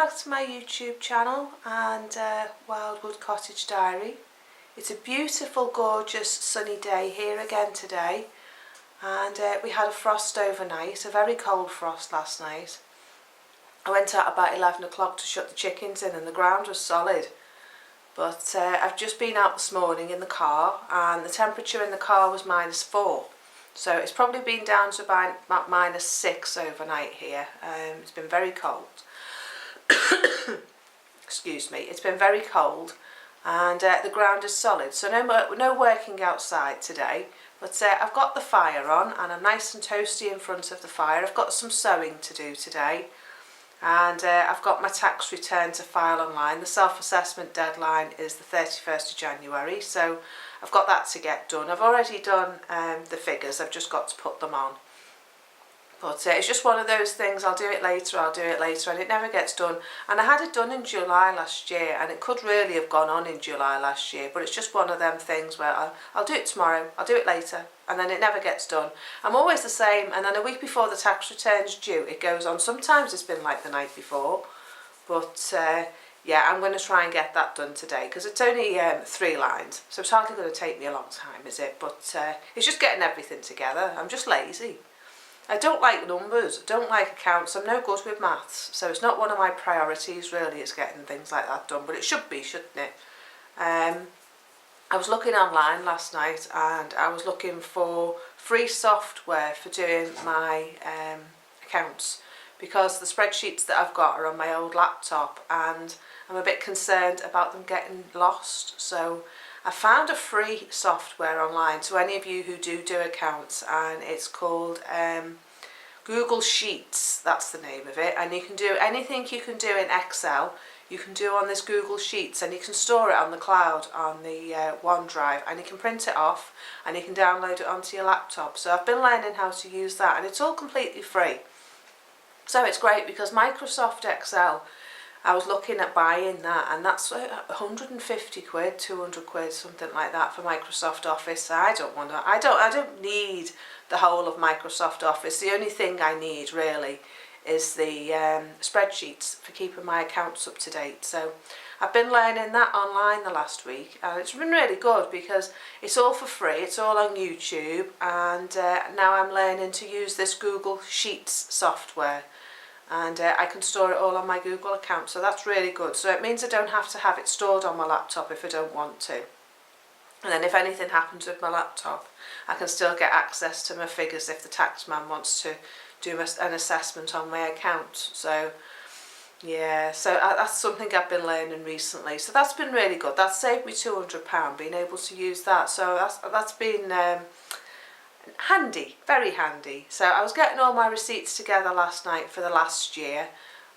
back to my YouTube channel and Wildwood Cottage Diary. It's a beautiful, gorgeous, sunny day here again today, and we had a frost overnight, a very cold frost last night. I went out about 11 o'clock to shut the chickens in and the ground was solid, but I've just been out this morning in the car and the temperature in the car was -4. So it's probably been down to about -6 overnight here. It's been very cold. Excuse me, it's been very cold and the ground is solid, so no working outside today, but I've got the fire on and I'm nice and toasty in front of the fire. I've got some sewing to do today and I've got my tax return to file online. The self-assessment deadline is the 31st of January, so I've got that to get done. I've already done the figures, I've just got to put them on. But it's just one of those things, I'll do it later, and it never gets done. And I had it done in July last year, and it could really have gone on in July last year, but it's just one of them things where I'll do it tomorrow, I'll do it later, and then it never gets done. I'm always the same, and then a week before the tax return's due, it goes on. Sometimes it's been like the night before, but yeah, I'm going to try and get that done today, because it's only 3 lines, so it's hardly going to take me a long time, is it? But it's just getting everything together. I'm just lazy. I don't like numbers, I don't like accounts, I'm no good with maths, so it's not one of my priorities really, is getting things like that done, but it should be, shouldn't it? I was looking online last night and I was looking for free software for doing my accounts, because the spreadsheets that I've got are on my old laptop and I'm a bit concerned about them getting lost. So I found a free software online to any of you who do accounts, and it's called Google Sheets, that's the name of it, and you can do anything you can do in Excel, you can do on this Google Sheets, and you can store it on the cloud, on the OneDrive, and you can print it off and you can download it onto your laptop. So I've been learning how to use that, and it's all completely free. So it's great because Microsoft Excel, I was looking at buying that, and that's 150 quid, 200 quid, something like that for Microsoft Office. I don't need the whole of Microsoft Office. The only thing I need really is the spreadsheets for keeping my accounts up to date. So I've been learning that online the last week, and it's been really good because it's all for free, it's all on YouTube, and now I'm learning to use this Google Sheets software. And I can store it all on my Google account, so that's really good. So it means I don't have to have it stored on my laptop if I don't want to. And then if anything happens with my laptop, I can still get access to my figures if the taxman wants to do an assessment on my account. So yeah, so that's something I've been learning recently. So that's been really good. That's saved me £200 being able to use that. So that's been handy, very handy. So I was getting all my receipts together last night for the last year,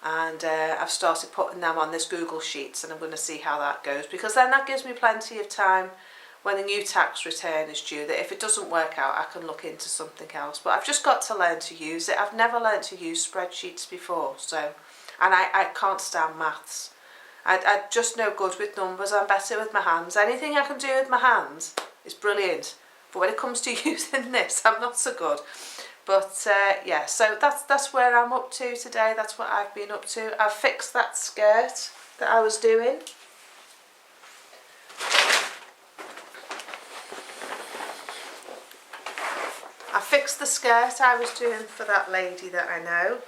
and I've started putting them on this Google Sheets, and I'm going to see how that goes, because then that gives me plenty of time when the new tax return is due, that if it doesn't work out I can look into something else. But I've just got to learn to use it. I've never learned to use spreadsheets before, so, and I can't stand maths. I'm just no good with numbers. I'm better with my hands. Anything I can do with my hands is brilliant. But when it comes to using this, I'm not so good. But yeah, so that's where I'm up to today. That's what I've been up to. I've fixed that skirt that I was doing. I fixed the skirt I was doing for that lady that I know.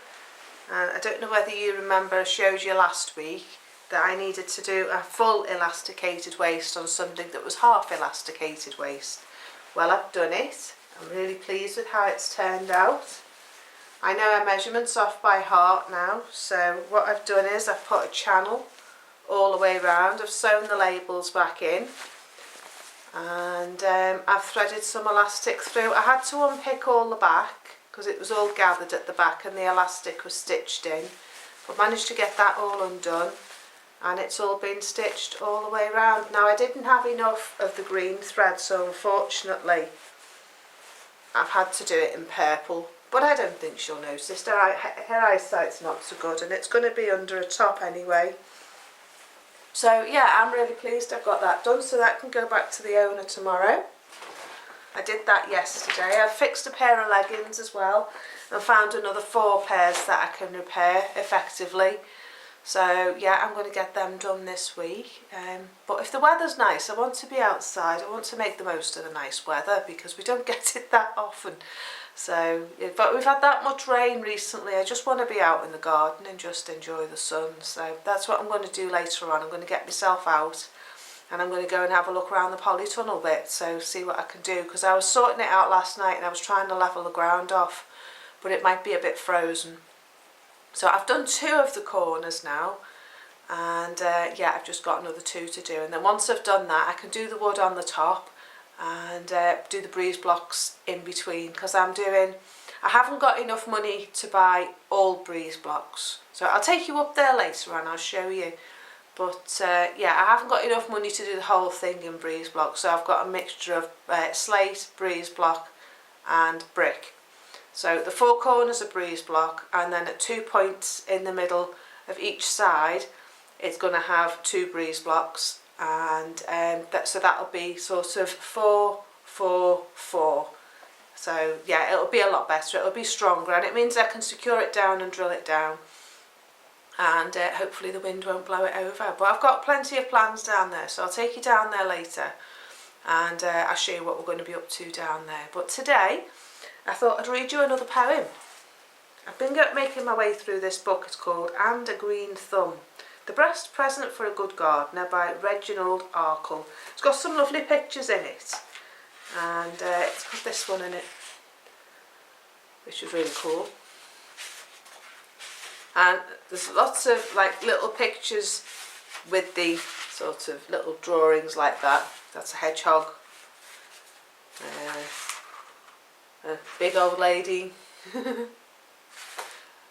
And I don't know whether you remember, I showed you last week that I needed to do a full elasticated waist on something that was half elasticated waist. Well, I've done it. I'm really pleased with how it's turned out. I know our measurements off by heart now, so what I've done is I've put a channel all the way around. I've sewn the labels back in, and I've threaded some elastic through. I had to unpick all the back because it was all gathered at the back and the elastic was stitched in, but managed to get that all undone. And it's all been stitched all the way around. Now I didn't have enough of the green thread, so unfortunately I've had to do it in purple, but I don't think she'll notice. Her eyesight's not so good, and it's going to be under a top anyway. So yeah, I'm really pleased I've got that done, so that can go back to the owner tomorrow. I did that yesterday. I fixed a pair of leggings as well and found another 4 pairs that I can repair effectively. So yeah, I'm going to get them done this week. But if the weather's nice, I want to be outside. I want to make the most of the nice weather because we don't get it that often. So, but we've had that much rain recently. I just want to be out in the garden and just enjoy the sun. So that's what I'm going to do later on. I'm going to get myself out and I'm going to go and have a look around the polytunnel bit. So see what I can do, because I was sorting it out last night and I was trying to level the ground off, but it might be a bit frozen. So I've done 2 of the corners now, and yeah, I've just got another 2 to do. And then once I've done that, I can do the wood on the top and do the breeze blocks in between, because I haven't got enough money to buy all breeze blocks. So I'll take you up there later and I'll show you. But yeah, I haven't got enough money to do the whole thing in breeze block, so I've got a mixture of slate, breeze block and brick. So the 4 corners are breeze block, and then at 2 points in the middle of each side it's going to have 2 breeze blocks, and so that'll be sort of 4, 4, 4. So yeah, it'll be a lot better, it'll be stronger, and it means I can secure it down and drill it down, and hopefully the wind won't blow it over. But I've got plenty of plans down there, so I'll take you down there later and I'll show you what we're going to be up to down there. But today I thought I'd read you another poem. I've been making my way through this book. It's called And a Green Thumb, The Best Present for a Good Gardener by Reginald Arkle. It's got some lovely pictures in it, and it's got this one in it, which is really cool. And there's lots of like little pictures with the sort of little drawings like that. That's a hedgehog, a big old lady.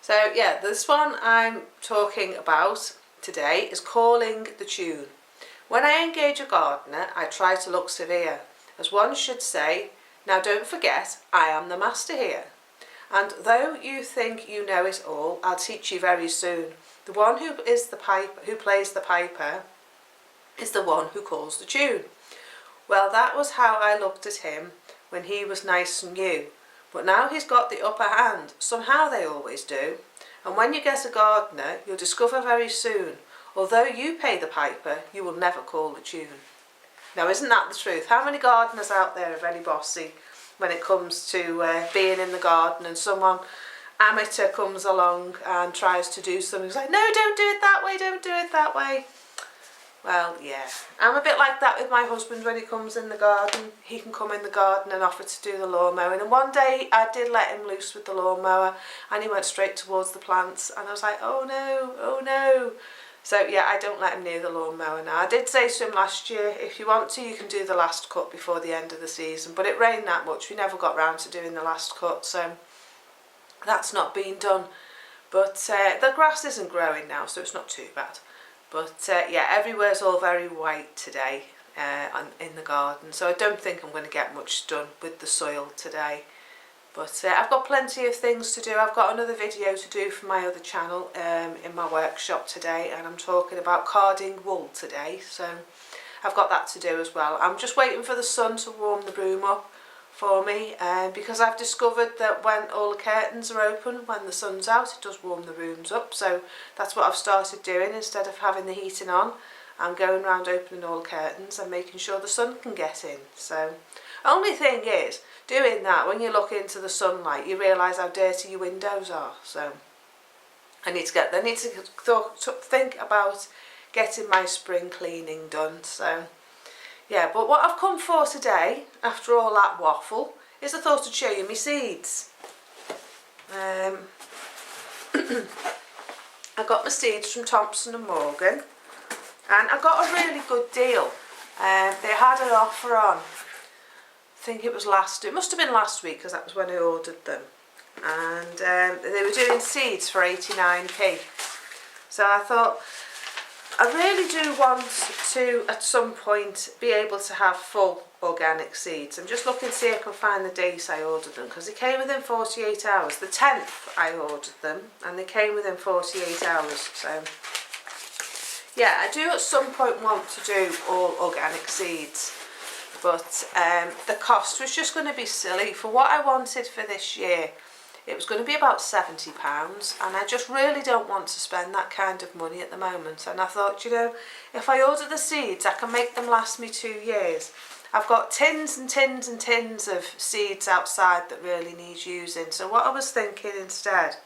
So yeah, this one I'm talking about today is Calling the Tune. When I engage a gardener, I try to look severe, as one should say, now don't forget, I am the master here. And though you think you know it all, I'll teach you very soon. The one who plays the piper is the one who calls the tune. Well, that was how I looked at him when he was nice and new. But now he's got the upper hand, somehow they always do. And when you get a gardener, you'll discover very soon, although you pay the piper, you will never call the tune. Now, isn't that the truth? How many gardeners out there are very bossy when it comes to being in the garden, and someone amateur comes along and tries to do something? It's like, no, don't do it that way, don't do it that way. Well, yeah, I'm a bit like that with my husband when he comes in the garden. He can come in the garden and offer to do the lawn mowing, and one day I did let him loose with the lawn mower and he went straight towards the plants, and I was like, oh no, oh no. So yeah, I don't let him near the lawn mower now. I did say to him last year, if you want to, you can do the last cut before the end of the season, but it rained that much, we never got round to doing the last cut, so that's not been done. But the grass isn't growing now, so it's not too bad. But yeah, everywhere's all very white today in the garden, so I don't think I'm going to get much done with the soil today. But I've got plenty of things to do. I've got another video to do for my other channel in my workshop today, and I'm talking about carding wool today, so I've got that to do as well. I'm just waiting for the sun to warm the room up for me, because I've discovered that when all the curtains are open, when the sun's out, it does warm the rooms up. So that's what I've started doing. Instead of having the heating on, I'm going around opening all the curtains and making sure the sun can get in. So only thing is, doing that, when you look into the sunlight, you realise how dirty your windows are. So I need to think about getting my spring cleaning done. So yeah, but what I've come for today, after all that waffle, is I thought I'd show you my seeds. I got my seeds from Thompson & Morgan, and I got a really good deal. They had an offer on, I think it must have been last week, because that was when I ordered them. And they were doing seeds for 89p. So I thought, I really do want to, at some point, be able to have full organic seeds. I'm just looking to see if I can find the date I ordered them, because they came within 48 hours. The 10th I ordered them, and they came within 48 hours. So yeah, I do at some point want to do all organic seeds, but the cost was just going to be silly. For what I wanted for this year, it was going to be about £70, and I just really don't want to spend that kind of money at the moment. And I thought, you know, if I order the seeds, I can make them last me 2 years. I've got tins and tins and tins of seeds outside that really need using. So what I was thinking instead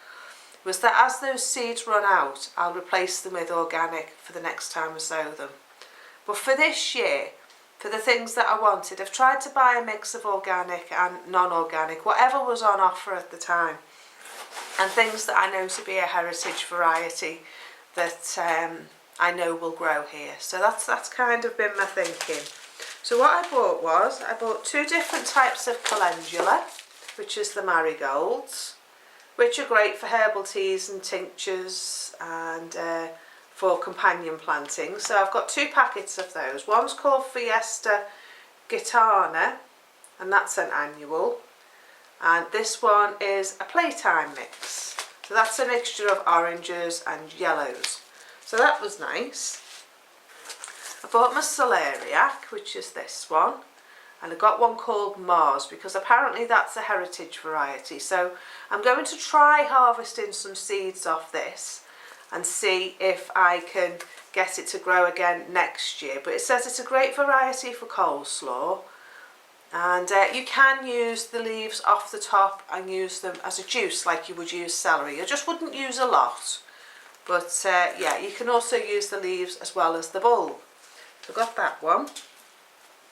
was that as those seeds run out, I'll replace them with organic for the next time I sow them. But for this year, for the things that I wanted, I've tried to buy a mix of organic and non-organic, whatever was on offer at the time, and things that I know to be a heritage variety that I know will grow here. So that's kind of been my thinking. So what I bought 2 different types of calendula, which is the marigolds, which are great for herbal teas and tinctures and for companion planting. So I've got 2 packets of those. One's called Fiesta Gitana, and that's an annual. And this one is a playtime mix. So that's a mixture of oranges and yellows. So that was nice. I bought my celeriac, which is this one. And I got one called Mars because apparently that's a heritage variety. So I'm going to try harvesting some seeds off this and see if I can get it to grow again next year. But it says it's a great variety for coleslaw, and you can use the leaves off the top and use them as a juice like you would use celery. I just wouldn't use a lot, but yeah, you can also use the leaves as well as the bulb. So I got that one.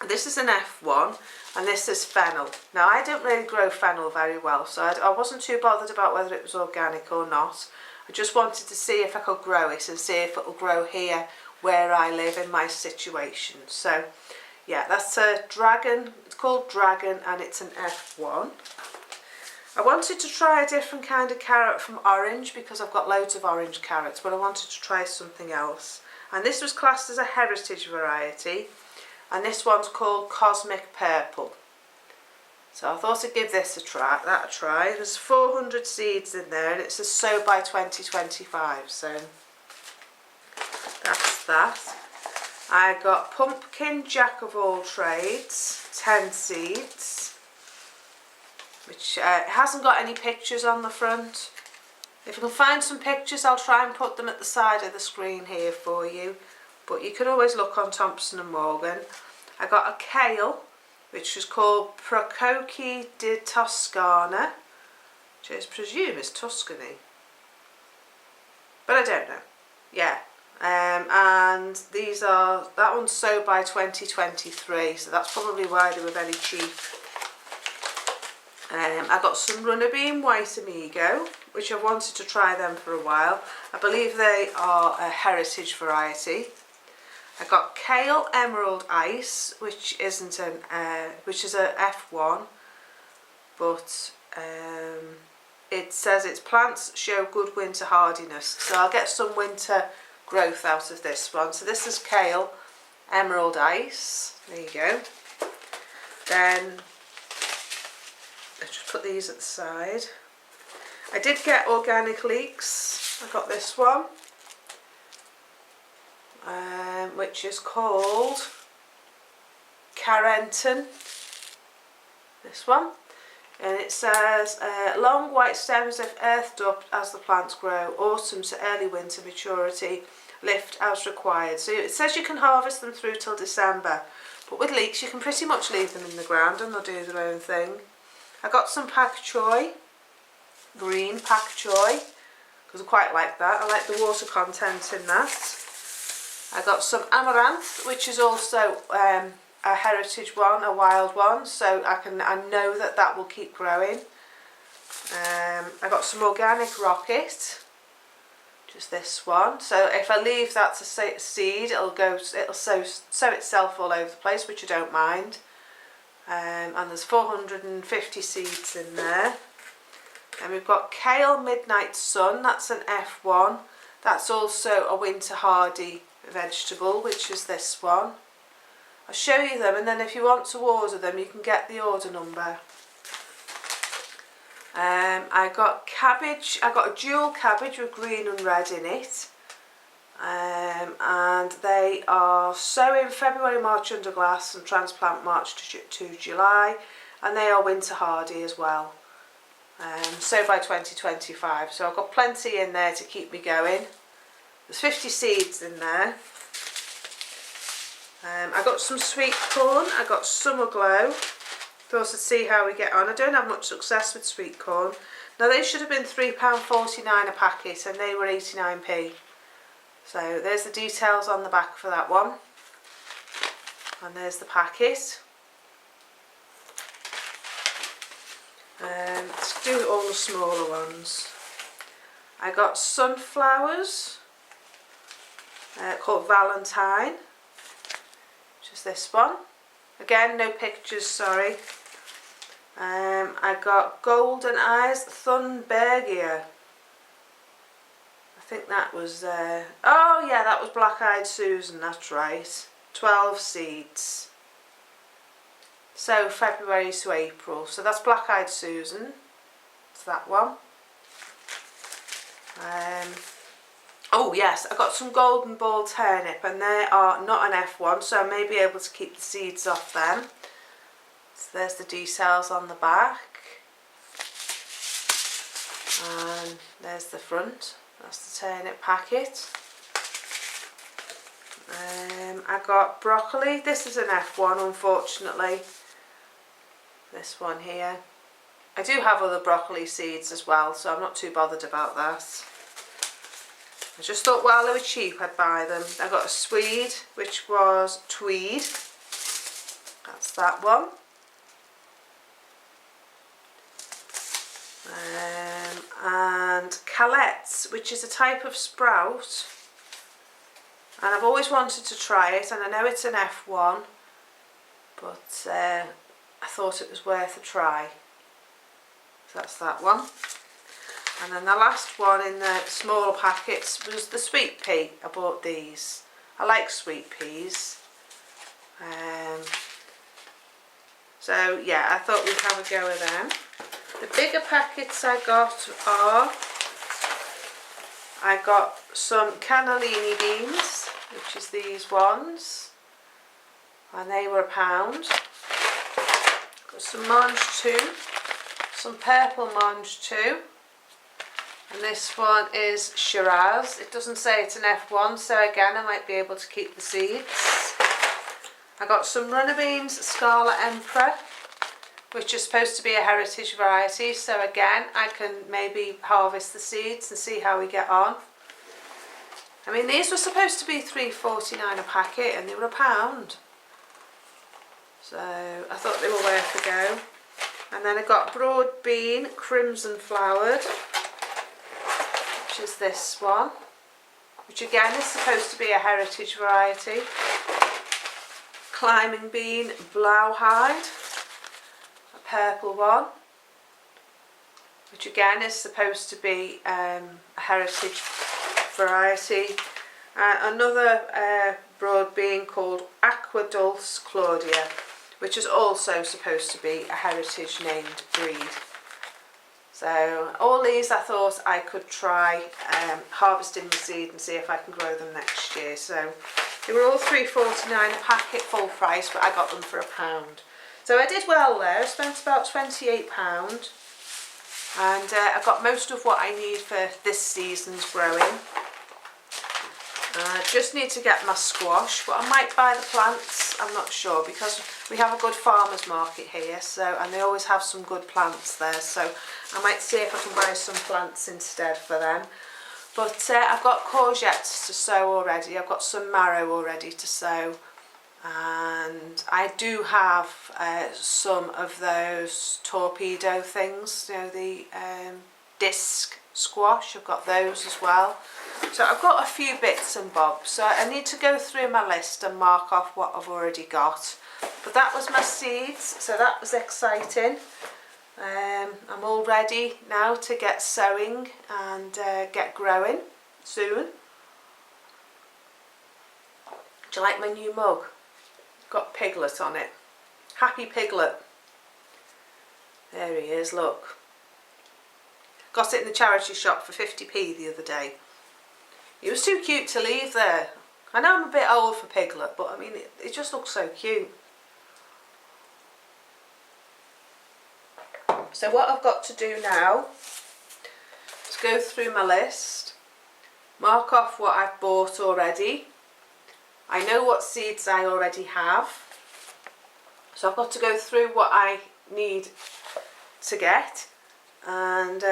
This is an F1, and this is fennel. Now I don't really grow fennel very well, so I wasn't too bothered about whether it was organic or not. I just wanted to see if I could grow it and see if it will grow here where I live in my situation. So yeah, that's a dragon. It's called Dragon, and it's an F1. I wanted to try a different kind of carrot from orange because I've got loads of orange carrots, but I wanted to try something else. And this was classed as a heritage variety, and this one's called Cosmic Purple. So I thought I'd give this a try. There's 400 seeds in there, and it says sow by 2025. So that's that. I got Pumpkin Jack of all trades, 10 seeds, which hasn't got any pictures on the front. If I can find some pictures, I'll try and put them at the side of the screen here for you. But you can always look on Thompson & Morgan. I got a kale, which was called Frugally di Toscana, which I presume is Tuscany, but I don't know. Yeah, and that one's sold by 2023, so that's probably why they were very cheap. I got some runner bean white amigo, which I've wanted to try them for a while. I believe they are a heritage variety. I got Kale Emerald Ice, which isn't which is a F1, but it says its plants show good winter hardiness, so I'll get some winter growth out of this one. So this is Kale Emerald Ice. There you go. Then let's just put these at the side. I did get organic leeks. I got this one. Which is called Carenton, this one, and it says long white stems have earthed up as the plants grow, autumn to early winter maturity, lift as required. So it says you can harvest them through till December, but with leeks you can pretty much leave them in the ground and they'll do their own thing. I got some pak choi, green pak choi, because I quite like that. I like the water content in that. I got some amaranth, which is also a heritage one, a wild one, so I know that will keep growing. I got some organic rocket, just this one. So if I leave that to seed, it'll sow itself all over the place, which I don't mind. And there's 450 seeds in there. And we've got Kale Midnight Sun, that's an F1. That's also a winter hardy vegetable, which is this one. I'll show you them, and then if you want to order them you can get the order number. I got cabbage. I got a dual cabbage with green and red in it, and they are sow in February, March under glass and transplant March to July, and they are winter hardy as well. Sow by 2025. So I've got plenty in there to keep me going. There's 50 seeds in there. I got some sweet corn, I got Summer Glow. Thought I'd see how we get on. I don't have much success with sweet corn. Now they should have been £3.49 a packet and they were 89p. So there's the details on the back for that one. And there's the packet. Let's do all the smaller ones. I got sunflowers called Valentine, which is this one. Again, no pictures, sorry. I got Golden Eyes Thunbergia. I think that was, oh yeah, that was Black Eyed Susan, that's right. 12 seeds. So February to April. So that's Black Eyed Susan. It's that one. Oh yes, I got some Golden Ball Turnip and they are not an F1, so I may be able to keep the seeds off them. So there's the details on the back. And there's the front. That's the turnip packet. I got broccoli. This is an F1, unfortunately. This one here. I do have other broccoli seeds as well, so I'm not too bothered about that. I just thought while they were cheap I'd buy them. I got a Swede, which was Tweed. That's that one. And Calettes, which is a type of sprout. And I've always wanted to try it, and I know it's an F1, but I thought it was worth a try. So that's that one. And then the last one in the smaller packets was the sweet pea. I bought these. I like sweet peas. So yeah, I thought we'd have a go with them. The bigger packets I got are, I got some cannellini beans, which is these ones, and they were £1. Got some mange too, some purple mange too, and this one is Shiraz. It doesn't say it's an F1, so again I might be able to keep the seeds. I got some runner beans Scarlet Emperor, which is supposed to be a heritage variety, so again I can maybe harvest the seeds and see how we get on. I mean, these were supposed to be £3.49 a packet and they were £1. So I thought they were worth a go. And then I got broad bean crimson flowered, which is this one, which again is supposed to be a heritage variety. Climbing bean blauhide, a purple one, which again is supposed to be a heritage variety. Another broad bean called Aqua Dulce Claudia, which is also supposed to be a heritage named breed. So all these I thought I could try harvesting the seed and see if I can grow them next year. So they were all £3.49 a packet, full price, but I got them for £1. So I did well there. I spent about £28, and I got most of what I need for this season's growing. I just need to get my squash, but I might buy the plants, I'm not sure, because we have a good farmers market here, so, and they always have some good plants there, so I might see if I can buy some plants instead for them. But I've got courgettes to sow already, I've got some marrow already to sow, and I do have some of those torpedo things, you know, the disc squash, I've got those as well. So I've got a few bits and bobs, so I need to go through my list and mark off what I've already got. But that was my seeds, so that was exciting. I'm all ready now to get sowing and get growing soon. Do you like my new mug? Got Piglet on it. Happy Piglet. There he is, look. Got it in the charity shop for 50p the other day. He was too cute to leave there. I know I'm a bit old for Piglet, but I mean, it just looks so cute. So what I've got to do now is go through my list, mark off what I've bought already. I know what seeds I already have, so I've got to go through what I need to get and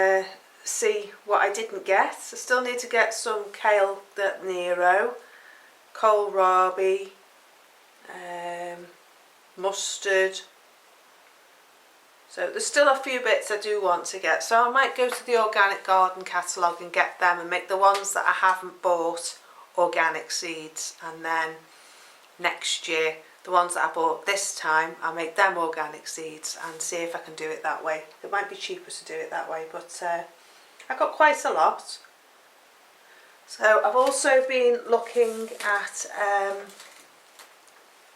see what I didn't get. I still need to get some kale Nero, kohlrabi, mustard. So there's still a few bits I do want to get, so I might go to the organic garden catalogue and get them and make the ones that I haven't bought organic seeds, and then next year the ones that I bought this time I'll make them organic seeds and see if I can do it that way. It might be cheaper to do it that way, but I got quite a lot. So I've also been looking at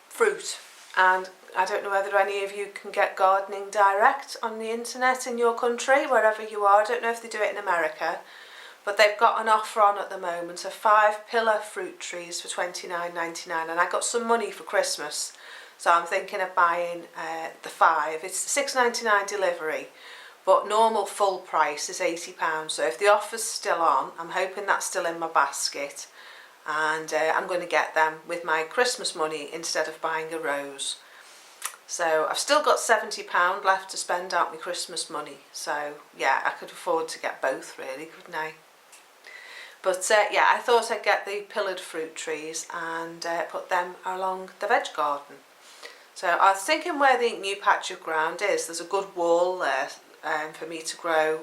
fruit, and I don't know whether any of you can get gardening direct on the internet in your country, wherever you are. I don't know if they do it in America, but they've got an offer on at the moment of 5 pillar fruit trees for $29.99, and I got some money for Christmas, so I'm thinking of buying the 5. It's $6.99 delivery, but normal full price is £80, so if the offer's still on, I'm hoping that's still in my basket, and I'm going to get them with my Christmas money instead of buying a rose. So I've still got £70 left to spend out my Christmas money, so yeah, I could afford to get both really, couldn't I? But yeah, I thought I'd get the pillared fruit trees and put them along the veg garden. So I was thinking where the new patch of ground is, there's a good wall there for me to grow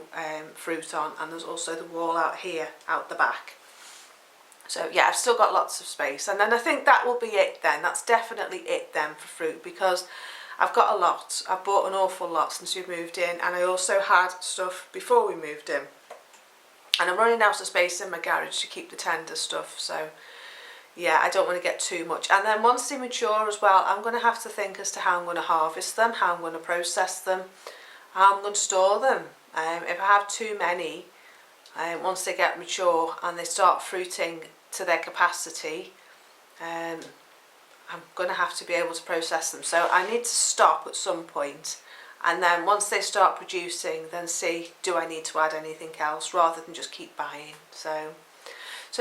fruit on, and there's also the wall out here, out the back. So yeah, I've still got lots of space, and then I think that will be it then. That's definitely it then for fruit, because I've got a lot. I've bought an awful lot since we moved in, and I also had stuff before we moved in. And I'm running out of space in my garage to keep the tender stuff, so yeah, I don't want to get too much. And then once they mature as well, I'm going to have to think as to how I'm going to harvest them, how I'm going to process them, how I'm going to store them. If I have too many, once they get mature and they start fruiting to their capacity, I'm going to have to be able to process them. So I need to stop at some point, and then once they start producing, then see, do I need to add anything else rather than just keep buying. So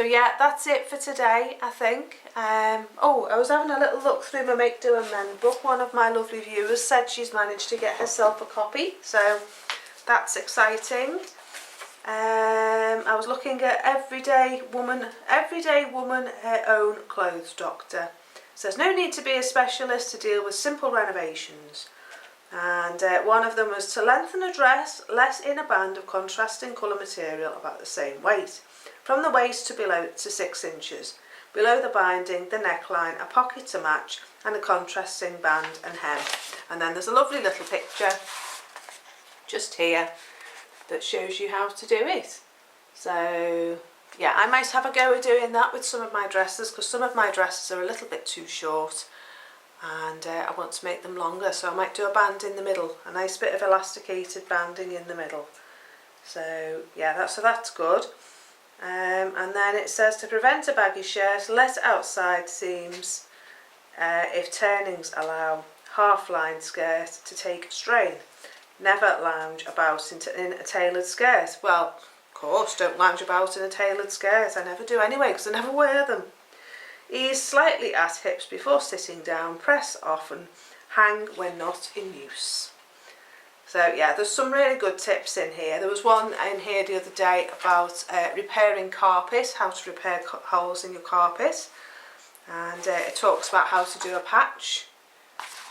yeah, that's it for today, I think. Oh, I was having a little look through my Make Do and Mend book. One of my lovely viewers said she's managed to get herself a copy, so that's exciting. I was looking at Everyday Woman, Her Own Clothes Doctor. It says no need to be a specialist to deal with simple renovations. And one of them was to lengthen a dress, less in a band of contrasting colour material about the same weight. From the waist to below to 6 inches. Below the binding, the neckline, a pocket to match, and a contrasting band and hem. And then there's a lovely little picture just here that shows you how to do it. So yeah, I might have a go at doing that with some of my dresses, because some of my dresses are a little bit too short, and I want to make them longer, so I might do a band in the middle, a nice bit of elasticated banding in the middle. So yeah, that's good. And then it says to prevent a baggy shirt, let outside seams if turnings allow, half-line skirt to take strain. Never lounge about in a tailored skirt. Well, of course, don't lounge about in a tailored skirt. I never do anyway, because I never wear them. Ease slightly at hips before sitting down. Press often. Hang when not in use. So yeah, there's some really good tips in here. There was one in here the other day about repairing carpet, how to repair holes in your carpet. And it talks about how to do a patch.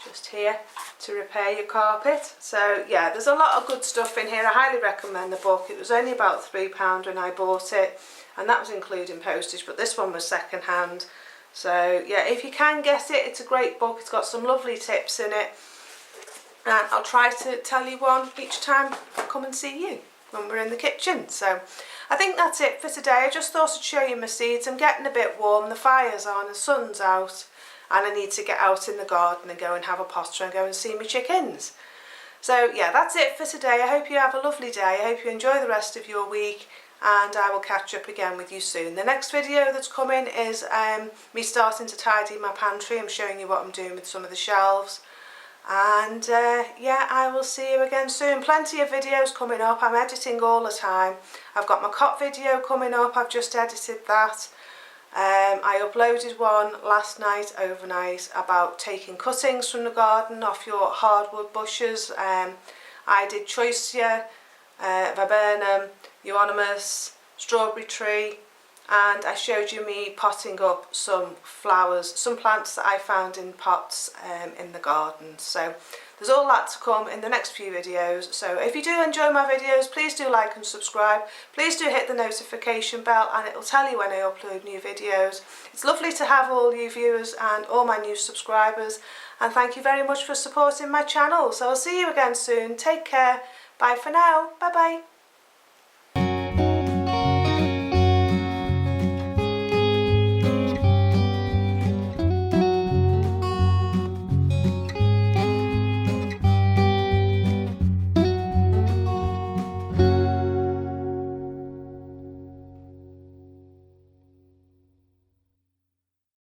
Just here to repair your carpet. So yeah, there's a lot of good stuff in here. I highly recommend the book. It was only about £3 when I bought it, and that was including postage, but this one was second hand. So yeah, if you can get it, it's a great book. It's got some lovely tips in it, and I'll try to tell you one each time I come and see you when we're in the kitchen. So I think that's it for today. I just thought I'd show you my seeds. I'm getting a bit warm, the fire's on, the sun's out, and I need to get out in the garden and go and have a potter and go and see my chickens. So yeah, that's it for today. I hope you have a lovely day. I hope you enjoy the rest of your week, and I will catch up again with you soon. The next video that's coming is me starting to tidy my pantry. I'm showing you what I'm doing with some of the shelves, And yeah, I will see you again soon. Plenty of videos coming up. I'm editing all the time. I've got my cot video coming up. I've just edited that. I uploaded one last night, overnight, about taking cuttings from the garden off your hardwood bushes. I did choicea, viburnum, euonymus, strawberry tree, and I showed you me potting up some flowers, some plants that I found in pots in the garden. So there's all that to come in the next few videos. So if you do enjoy my videos, please do like and subscribe. Please do hit the notification bell and it'll tell you when I upload new videos. It's lovely to have all you viewers and all my new subscribers. And thank you very much for supporting my channel. So I'll see you again soon. Take care. Bye for now. Bye bye.